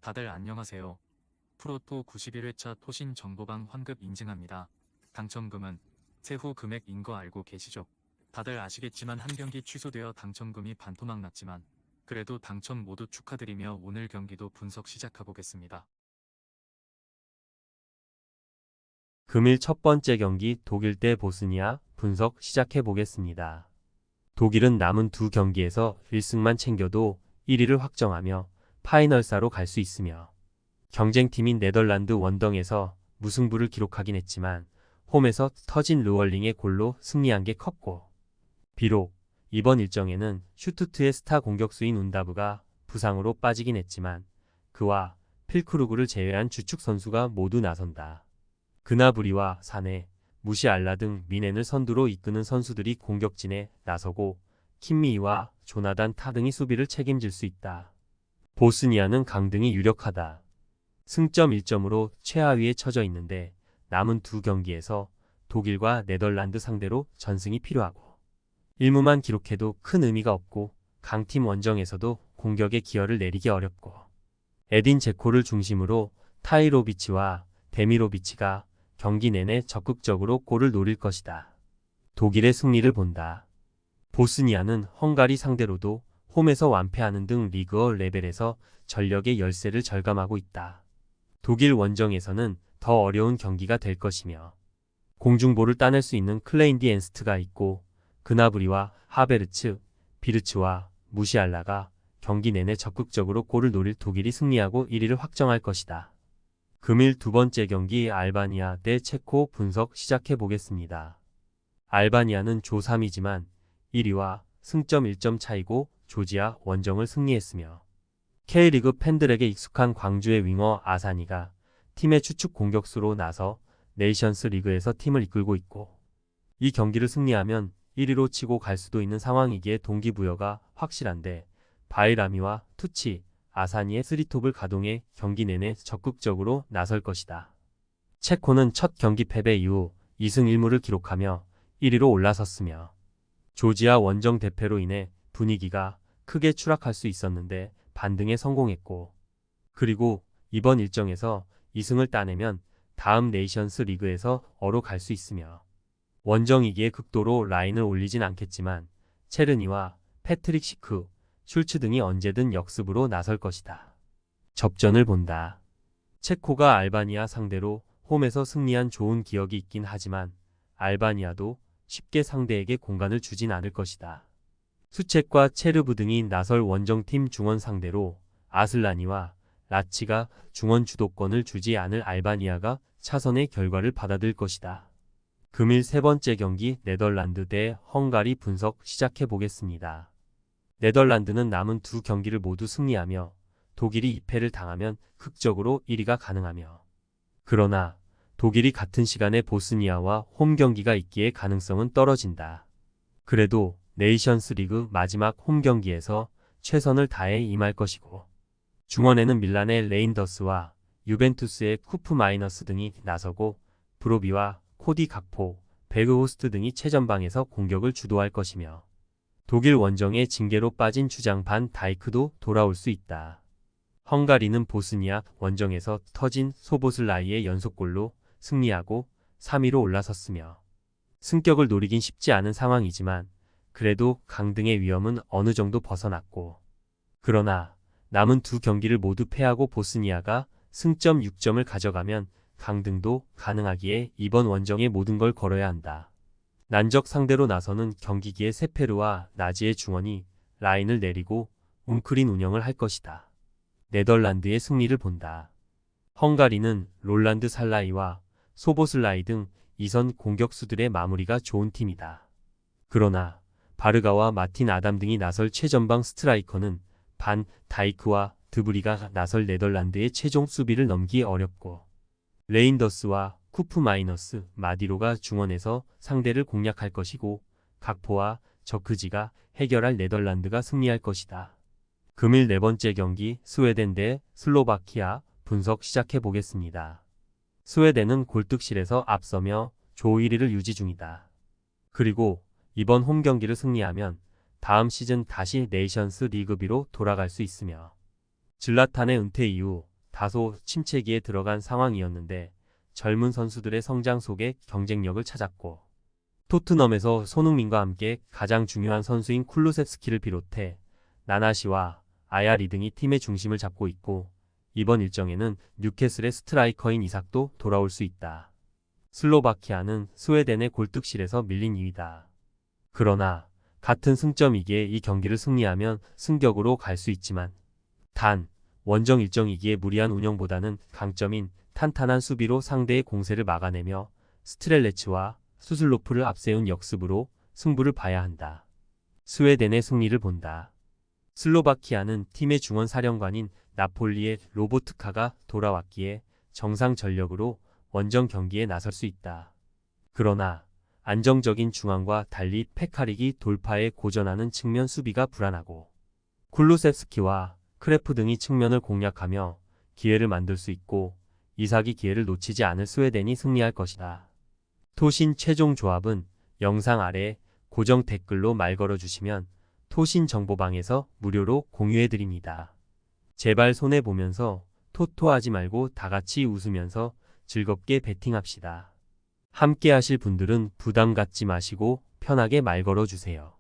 다들 안녕하세요. 프로토 91회차 토신 정보방 환급 인증합니다. 당첨금은 세후 금액인 거 알고 계시죠? 다들 아시겠지만 한 경기 취소되어 당첨금이 반토막 났지만 그래도 당첨 모두 축하드리며 오늘 경기도 분석 시작해보겠습니다. 금일 첫 번째 경기 독일 대 보스니아 분석 시작해 보겠습니다. 독일은 남은 두 경기에서 1승만 챙겨도 1위를 확정하며 파이널사로 갈 수 있으며 경쟁팀인 네덜란드 원덩에서 무승부를 기록하긴 했지만 홈에서 터진 르월링의 골로 승리한 게 컸고, 비록 이번 일정에는 슈투트의 스타 공격수인 운다브가 부상으로 빠지긴 했지만 그와 필크루그를 제외한 주축 선수가 모두 나선다. 그나브리와 사네, 무시알라 등 미넨을 선두로 이끄는 선수들이 공격진에 나서고 킴미와 조나단 타 등이 수비를 책임질 수 있다. 보스니아는 강등이 유력하다. 승점 1점으로 최하위에 처져 있는데 남은 두 경기에서 독일과 네덜란드 상대로 전승이 필요하고 1무만 기록해도 큰 의미가 없고 강팀 원정에서도 공격에 기여를 내리기 어렵고 에딘 제코를 중심으로 타이로비치와 데미로비치가 경기 내내 적극적으로 골을 노릴 것이다. 독일의 승리를 본다. 보스니아는 헝가리 상대로도 홈에서 완패하는 등 리그어 레벨에서 전력의 열세를 절감하고 있다. 독일 원정에서는 더 어려운 경기가 될 것이며 공중볼을 따낼 수 있는 클레인디 엔스트가 있고 그나브리와 하베르츠, 비르츠와 무시알라가 경기 내내 적극적으로 골을 노릴 독일이 승리하고 1위를 확정할 것이다. 금일 두 번째 경기 알바니아 대 체코 분석 시작해 보겠습니다. 알바니아는 조 3위지만 1위와 승점 1점 차이고 조지아 원정을 승리했으며 K리그 팬들에게 익숙한 광주의 윙어 아사니가 팀의 추축 공격수로 나서 네이션스 리그에서 팀을 이끌고 있고, 이 경기를 승리하면 1위로 치고 갈 수도 있는 상황이기에 동기부여가 확실한데 바이라미와 투치, 아사니의 3톱을 가동해 경기 내내 적극적으로 나설 것이다. 체코는 첫 경기 패배 이후 2승 1무를 기록하며 1위로 올라섰으며 조지아 원정 대패로 인해 분위기가 크게 추락할 수 있었는데 반등에 성공했고, 그리고 이번 일정에서 2승을 따내면 다음 네이션스 리그에서 어로 갈 수 있으며 원정이기에 극도로 라인을 올리진 않겠지만 체르니와 패트릭 시크, 슐츠 등이 언제든 역습으로 나설 것이다. 접전을 본다. 체코가 알바니아 상대로 홈에서 승리한 좋은 기억이 있긴 하지만 알바니아도 쉽게 상대에게 공간을 주진 않을 것이다. 수책과 체르브 등이 나설 원정팀 중원 상대로 아슬라니와 라치가 중원 주도권을 주지 않을 알바니아가 차선의 결과를 받아들 것이다. 금일 세 번째 경기 네덜란드 대 헝가리 분석 시작해 보겠습니다. 네덜란드는 남은 두 경기를 모두 승리하며 독일이 2패를 당하면 극적으로 1위가 가능하며, 그러나 독일이 같은 시간에 보스니아와 홈 경기가 있기에 가능성은 떨어진다. 그래도 네이션스 리그 마지막 홈 경기에서 최선을 다해 임할 것이고, 중원에는 밀란의 레인더스와 유벤투스의 쿠프 마이너스 등이 나서고 브로비와 코디 각포, 베그호스트 등이 최전방에서 공격을 주도할 것이며 독일 원정의 징계로 빠진 주장 반 다이크도 돌아올 수 있다. 헝가리는 보스니아 원정에서 터진 소보슬라이의 연속골로 승리하고 3위로 올라섰으며 승격을 노리긴 쉽지 않은 상황이지만 그래도 강등의 위험은 어느 정도 벗어났고, 그러나 남은 두 경기를 모두 패하고 보스니아가 승점 6점을 가져가면 강등도 가능하기에 이번 원정에 모든 걸 걸어야 한다. 난적 상대로 나서는 경기기에 세페르와 나지의 중원이 라인을 내리고 웅크린 운영을 할 것이다. 네덜란드의 승리를 본다. 헝가리는 롤란드 살라이와 소보슬라이 등 이선 공격수들의 마무리가 좋은 팀이다. 그러나 바르가와 마틴 아담 등이 나설 최전방 스트라이커는 반 다이크와 드브리가 나설 네덜란드의 최종 수비를 넘기 어렵고, 레인더스와 쿠프 마이너스 마디로가 중원에서 상대를 공략할 것이고 각포와 저크지가 해결할 네덜란드가 승리할 것이다. 금일 네 번째 경기 스웨덴 대 슬로바키아 분석 시작해 보겠습니다. 스웨덴은 골득실에서 앞서며 조 1위를 유지 중이다. 그리고 이번 홈 경기를 승리하면 다음 시즌 다시 네이션스 리그 B로 돌아갈 수 있으며 질라탄의 은퇴 이후 다소 침체기에 들어간 상황이었는데 젊은 선수들의 성장 속에 경쟁력을 찾았고 토트넘에서 손흥민과 함께 가장 중요한 선수인 쿨루셉스키를 비롯해 나나시와 아야리 등이 팀의 중심을 잡고 있고 이번 일정에는 뉴캐슬의 스트라이커인 이삭도 돌아올 수 있다. 슬로바키아는 스웨덴의 골득실에서 밀린 2위다. 그러나 같은 승점이기에 이 경기를 승리하면 승격으로 갈 수 있지만 단 원정 일정이기에 무리한 운영보다는 강점인 탄탄한 수비로 상대의 공세를 막아내며 스트렐레츠와 수슬로프를 앞세운 역습으로 승부를 봐야 한다. 스웨덴의 승리를 본다. 슬로바키아는 팀의 중원 사령관인 나폴리의 로보트카가 돌아왔기에 정상 전력으로 원정 경기에 나설 수 있다. 그러나 안정적인 중앙과 달리 페카릭이 돌파에 고전하는 측면 수비가 불안하고 쿨루셉스키와 크레프 등이 측면을 공략하며 기회를 만들 수 있고 이삭이 기회를 놓치지 않을 스웨덴이 승리할 것이다. 토신 최종 조합은 영상 아래 고정 댓글로 말 걸어주시면 토신 정보방에서 무료로 공유해드립니다. 제발 손해보면서 토토하지 말고 다같이 웃으면서 즐겁게 베팅합시다. 함께 하실 분들은 부담 갖지 마시고 편하게 말 걸어주세요.